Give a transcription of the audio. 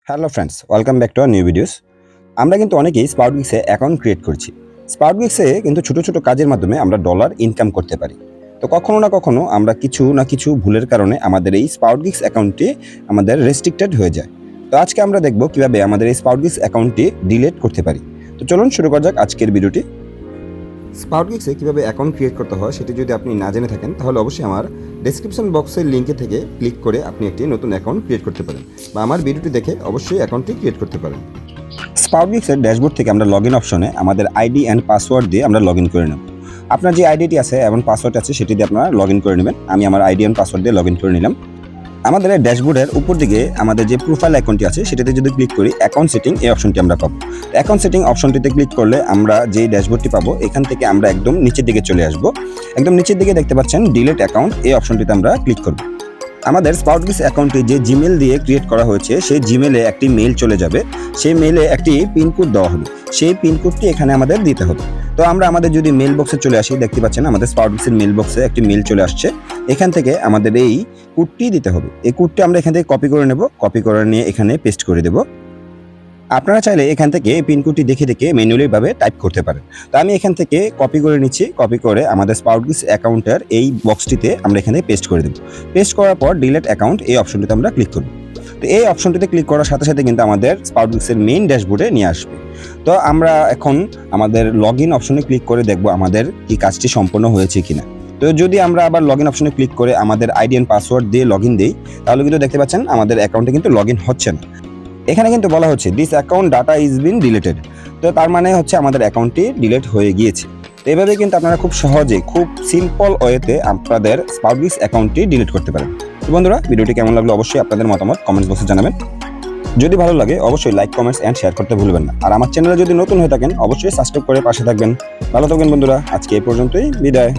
Hello friends, welcome back to our new videos. আমরা কিন্তু অনেকেই স্পাউটগিক্সে অ্যাকাউন্ট ক্রিয়েট করছি। স্পাউটগিক্সে কিন্তু ছোট ছোট কাজের মাধ্যমে আমরা ডলার ইনকাম করতে পারি। তো কখনো না কখনো আমরা কিছু না কিছু ভুলের কারণে আমাদের এই স্পাউটগিক্স অ্যাকাউন্টটি আমাদের রেস্ট্রিক্টেড হয়ে যায়। তো আজকে আমরা দেখব কিভাবে আমাদের এই স্পাউটগিক্স অ্যাকাউন্টটি ডিলিট করতে পারি। তো চলুন শুরু করা যাক আজকের ভিডিওটি। স্পাউটগিক্সে কীভাবে অ্যাকাউন্ট ক্রিয়েট করতে হয় সেটি যদি আপনি না জেনে থাকেন তাহলে অবশ্যই আমার ডেসক্রিপশন বক্সের লিঙ্কে থেকে ক্লিক করে আপনি একটি নতুন অ্যাকাউন্ট ক্রিয়েট করতে পারেন বা আমার ভিডিওটি দেখে অবশ্যই অ্যাকাউন্টটি ক্রিয়েট করতে পারেন। স্পাউটগিক্সের ড্যাশবোর্ড থেকে আমরা লগ ইন অপশনে আমাদের আইডি অ্যান্ড পাসওয়ার্ড দিয়ে আমরা লগ ইন করে নেব। আপনার যে আইডিটি আছে এবং পাসওয়ার্ড আছে সেটি দিয়ে আপনারা লগ ইন করে নেবেন। আমি আমার আইডি অ্যান্ড পাসওয়ার্ড দিয়ে লগ ইন করে নিলাম। আমাদের ড্যাশবোর্ডের উপর দিকে আমাদের যে প্রোফাইল অ্যাকাউন্টটি আছে সেটাতে যদি ক্লিক করি অ্যাকাউন্ট সেটিং এই অপশনটি আমরা পাবো। অ্যাকাউন্ট সেটিং অপশনটিতে ক্লিক করলে আমরা যেই ড্যাশবোর্ডটি পাবো এখান থেকে আমরা একদম নিচের দিকে চলে আসব। একদম নিচের দিকে দেখতে পাচ্ছেন ডিলিট অ্যাকাউন্ট, এই অপশনটিতে আমরা ক্লিক করব। আমাদের স্পাউটগিক্স অ্যাকাউন্টটি যে জিমেল দিয়ে ক্রিয়েট করা হয়েছে সেই জিমেলে একটি মেইল চলে যাবে। সেই মেইলে একটি পিনকোড দেওয়া হবে, সেই পিনকোডটি এখানে আমাদের দিতে হবে। তো আমরা আমাদের যদি মেল বক্সে চলে আসি, দেখতে পাচ্ছেন আমাদের স্পাউটগিক্সের মেল বক্সে একটি মেল চলে আসছে। এখান থেকে আমাদের এই কোডটি দিতে হবে। এই কোডটি আমরা এখান থেকে কপি করে নেব, কপি করে নিয়ে এখানে পেস্ট করে দেব। আপনারা চাইলে এখান থেকে পিনকোডটি দেখে দেখে ম্যানুয়ালিভাবে টাইপ করতে পারেন। তো আমি এখান থেকে কপি করে নিচ্ছি, কপি করে আমাদের স্পাউটগিক্স অ্যাকাউন্টের এই বক্সটিতে আমরা এখানে পেস্ট করে দেব। পেস্ট করার পর ডিলিট অ্যাকাউন্ট এই অপশনটিতে আমরা ক্লিক করব। তো এই অপশনটিতে ক্লিক করার সাথে সাথে কিন্তু আমাদের স্পাউটগিক্সের মেইন ড্যাশবোর্ডে নিয়ে আসবে। তো আমরা এখন আমাদের লগ ইন অপশনে ক্লিক করে দেখব আমাদের কি কাজটি সম্পন্ন হয়েছে কিনা। তো যদি আমরা আবার লগ ইন অপশনে ক্লিক করে আমাদের আইডি অ্যান্ড পাসওয়ার্ড দিয়ে লগ ইন দিই তাহলে কিন্তু দেখতে পাচ্ছেন আমাদের অ্যাকাউন্টে কিন্তু লগ ইন হচ্ছে না। এখানে কিন্তু বলা হচ্ছে this account data is bin deleted. তো তার মানে হচ্ছে আমাদের অ্যাকাউন্টটি ডিলিট হয়ে গিয়েছে। তো এভাবে কিন্তু আপনারা খুব সহজে, খুব সিম্পল ওয়েতে আপনাদের স্পাউটগিক্স অ্যাকাউন্টটি ডিলিট করতে পারেন। তো বন্ধুরা, ভিডিওটি কেমন লাগলো অবশ্যই আপনাদের মতামত কমেন্টস বক্সে জানাবেন। যদি ভালো লাগে অবশ্যই লাইক, কমেন্টস অ্যান্ড শেয়ার করতে ভুলবেন না। আর আমার চ্যানেলে যদি নতুন হয়ে থাকেন অবশ্যই সাবস্ক্রাইব করে পাশে থাকবেন। ভালো থাকবেন বন্ধুরা, আজকে এই পর্যন্তই, বিদায়।